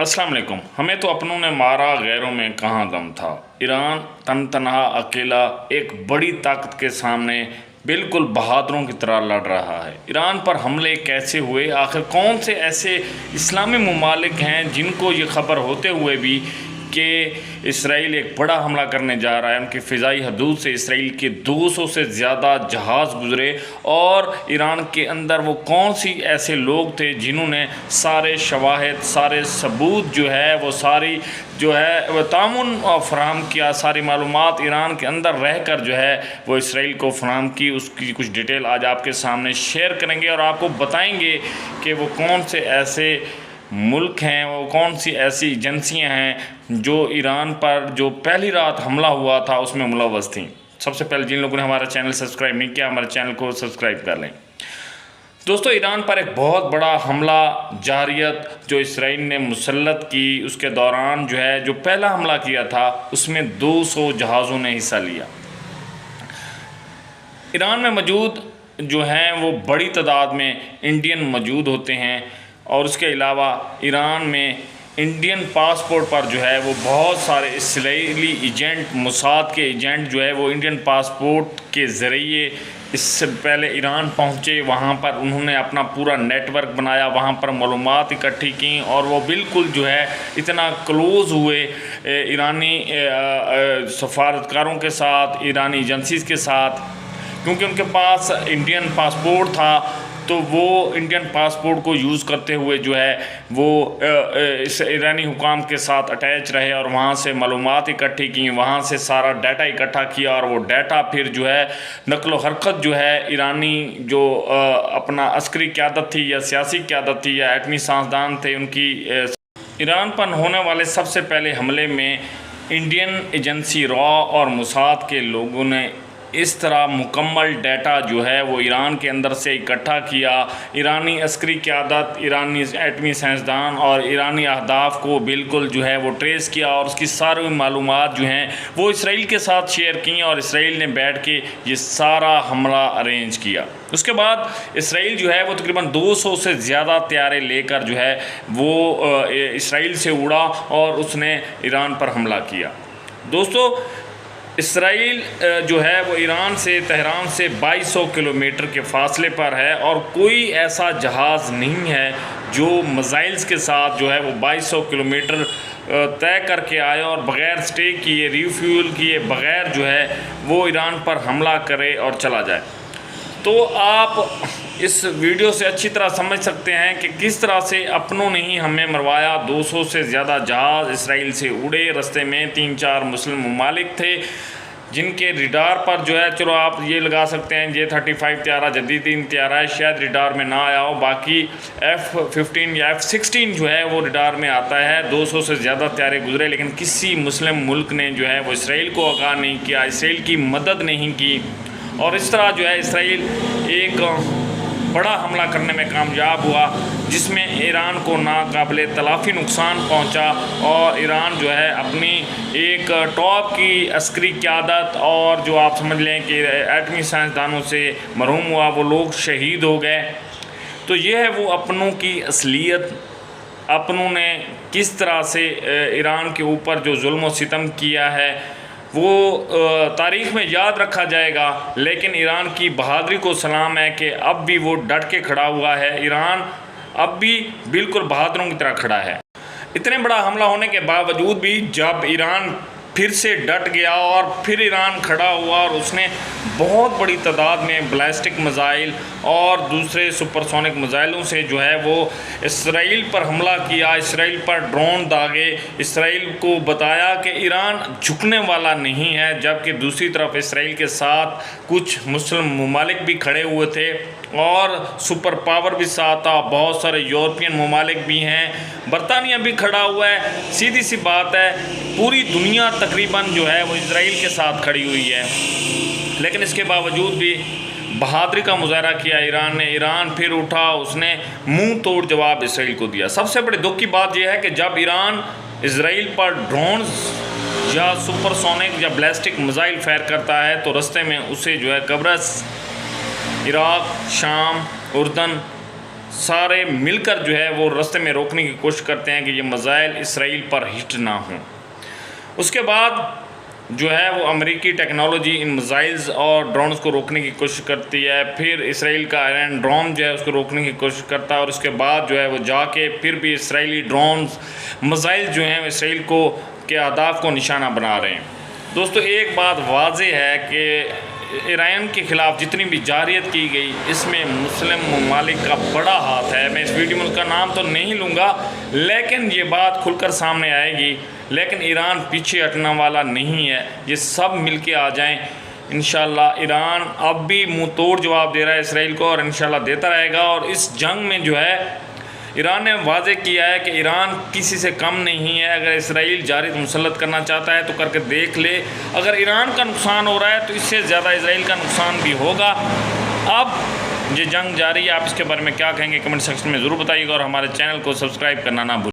अस्सलाम वालेकुम। हमें तो अपनों ने मारा, गैरों में कहाँ दम था। ईरान तन तनहा अकेला एक बड़ी ताकत के सामने बिल्कुल बहादुरों की तरह लड़ रहा है। ईरान पर हमले कैसे हुए, आखिर कौन से ऐसे इस्लामी ममालिक हैं जिनको ये ख़बर होते हुए भी कि इसराइल एक बड़ा हमला करने जा रहा है, उनकी फ़िज़ाई हदूद से इसराइल के 200 से ज़्यादा जहाज़ गुज़रे, और ईरान के अंदर वो कौन सी ऐसे लोग थे जिन्होंने सारे शवाहिद, सारे सबूत जो है वो सारी जो है वह तामुन फ़राहम किया, सारी मालूमात ईरान के अंदर रह कर जो है वो इसराइल को फ़राहम की। उसकी कुछ डिटेल आज आपके सामने शेयर करेंगे और आपको बताएंगे कि वो कौन से ऐसे मुल्क हैं, वो कौन सी ऐसी एजेंसियां हैं जो ईरान पर जो पहली रात हमला हुआ था उसमें मुलव्वस थीं। सबसे पहले जिन लोगों ने हमारा चैनल सब्सक्राइब नहीं किया, हमारे चैनल को सब्सक्राइब कर लें। दोस्तों, ईरान पर एक बहुत बड़ा हमला जारियत जो इसराइल ने मुसल्लत की, उसके दौरान जो है जो पहला हमला किया था उसमें 200 जहाज़ों ने हिस्सा लिया। ईरान में मौजूद जो हैं वो बड़ी तादाद में इंडियन मौजूद होते हैं, और उसके अलावा ईरान में इंडियन पासपोर्ट पर जो है वो बहुत सारे इसराइली एजेंट, मोसाद के एजेंट जो है वो इंडियन पासपोर्ट के ज़रिए इससे पहले ईरान पहुँचे। वहाँ पर उन्होंने अपना पूरा नेटवर्क बनाया, वहाँ पर मालूमात इकट्ठी की, और वो बिल्कुल जो है इतना क्लोज़ हुए ईरानी सफारतकारों के साथ, ईरानी एजेंसीज़ के साथ, क्योंकि उनके पास इंडियन पासपोर्ट था। तो वो इंडियन पासपोर्ट को यूज़ करते हुए जो है वो इस ईरानी हुकाम के साथ अटैच रहे और वहाँ से मालूमात इकट्ठी की, वहाँ से सारा डाटा इकट्ठा किया, और वो डाटा फिर जो है नकलो हरकत जो है ईरानी जो अपना अस्करी क़यादत थी या सियासी क़यादत थी या एटमी साइंसदान थे, उनकी ईरान पर होने वाले सबसे पहले हमले में इंडियन एजेंसी रॉ और मोसाद के लोगों ने इस तरह मुकम्मल डाटा जो है वो ईरान के अंदर से इकट्ठा किया। ईरानी अस्करी क़यादत, ईरानी एटमी साइंसदान और ईरानी अहदाफ को बिल्कुल जो है वो ट्रेस किया, और उसकी सारी मालूमात जो हैं वो इसराइल के साथ शेयर की, और इसराइल ने बैठ के ये सारा हमला अरेंज किया। उसके बाद इसराइल जो है वो तकरीबन 200 से ज़्यादा तैयारे लेकर जो है वो इसराइल से उड़ा और उसने ईरान पर हमला किया। दोस्तों, इसराइल जो है वो ईरान से, तेहरान से 2200 किलोमीटर के फासले पर है, और कोई ऐसा जहाज़ नहीं है जो मिसाइल्स के साथ जो है वो 2200 किलोमीटर तय करके आए और बग़ैर स्टे किए, रिफ्यूल किए बग़ैर जो है वो ईरान पर हमला करे और चला जाए। तो आप इस वीडियो से अच्छी तरह समझ सकते हैं कि किस तरह से अपनों ने ही हमें मरवाया। 200 से ज़्यादा जहाज़ इसराइल से उड़े, रास्ते में 3-4 मुस्लिम ममालिक थे जिनके रिडार पर जो है, चलो आप ये लगा सकते हैं J-35 त्यारा जदीद त्यारा है, शायद रिडार में ना आया हो, बाकी F-15 या F-16 जो है वो रिडार में आता है। 200 से ज़्यादा त्यारे गुजरे, लेकिन किसी मुस्लिम मुल्क ने जो है वो इसराइल को आगाह नहीं किया, इसराइल की मदद नहीं की, और इस तरह जो है इसराइल एक बड़ा हमला करने में कामयाब हुआ, जिसमें ईरान को नाकाबिले तलाफ़ी नुकसान पहुंचा, और ईरान जो है अपनी एक टॉप की अस्करी क़यादत और जो आप समझ लें कि एटमी साइंसदानों से मरहूम हुआ, वो लोग शहीद हो गए। तो ये है वो अपनों की असलियत, अपनों ने किस तरह से ईरान के ऊपर जो जुल्म व सितम किया है वो तारीख़ में याद रखा जाएगा। लेकिन ईरान की बहादुरी को सलाम है कि अब भी वो डट के खड़ा हुआ है। ईरान अब भी बिल्कुल बहादुरों की तरह खड़ा है। इतने बड़ा हमला होने के बावजूद भी जब ईरान फिर से डट गया और फिर ईरान खड़ा हुआ, और उसने बहुत बड़ी तादाद में बैलिस्टिक मिसाइल और दूसरे सुपरसोनिक मिसाइलों से जो है वो इसराइल पर हमला किया, इसराइल पर ड्रोन दागे, इसराइल को बताया कि ईरान झुकने वाला नहीं है। जबकि दूसरी तरफ इसराइल के साथ कुछ मुस्लिम ममालिक भी खड़े हुए थे और सुपर पावर भी साथ था, बहुत सारे यूरोपियन ममालिक भी हैं, बरतानिया भी खड़ा हुआ है। सीधी सी बात है, पूरी दुनिया तकरीबन जो है वो इसराइल के साथ खड़ी हुई है, लेकिन इसके बावजूद भी बहादुरी का मुजाहरा किया ईरान ने। ईरान फिर उठा, उसने मुंह तोड़ जवाब इसराइल को दिया। सबसे बड़े दुख की बात यह है कि जब ईरान इसराइल पर ड्रोन्स या सुपरसोनिक या बैलिस्टिक मिसाइल फायर करता है तो रास्ते में उसे जो है कब्रस, इराक़, शाम, उर्दन سارے مل کر جو ہے وہ راستے میں روکنے کی کوشش کرتے ہیں کہ یہ میزائل اسرائیل پر ہٹ نہ ہوں۔ اس کے بعد جو ہے وہ امریکی ٹیکنالوجی ان میزائلز اور ڈرونز کو روکنے کی کوشش کرتی ہے، پھر اسرائیل کا آئرن ڈروم جو ہے اس کو روکنے کی کوشش کرتا ہے، اور اس کے بعد جو ہے وہ جا کے پھر بھی اسرائیلی ڈرونز میزائل جو ہیں اسرائیل کے اہداف کو نشانہ بنا رہے ہیں۔ دوستو ایک بات واضح ہے کہ ایران کے خلاف جتنی بھی جارحیت کی گئی اس میں مسلم ممالک کا بڑا ہاتھ ہے۔ میں اس ویڈیو میں اس کا نام تو نہیں لوں گا، لیکن یہ بات کھل کر سامنے آئے گی۔ لیکن ایران پیچھے ہٹنے والا نہیں ہے، یہ سب مل کے آ جائیں انشاءاللہ۔ ایران اب بھی منہ توڑ جواب دے رہا ہے اسرائیل کو، اور انشاءاللہ دیتا رہے گا۔ اور اس جنگ میں جو ہے ایران نے واضح کیا ہے کہ ایران کسی سے کم نہیں ہے۔ اگر اسرائیل جارحیت مسلط کرنا چاہتا ہے تو کر کے دیکھ لے۔ اگر ایران کا نقصان ہو رہا ہے تو اس سے زیادہ اسرائیل کا نقصان بھی ہوگا۔ اب یہ جنگ جاری ہے، آپ اس کے بارے میں کیا کہیں گے کمنٹ سیکشن میں ضرور بتائیے گا، اور ہمارے چینل کو سبسکرائب کرنا نہ بھولیں۔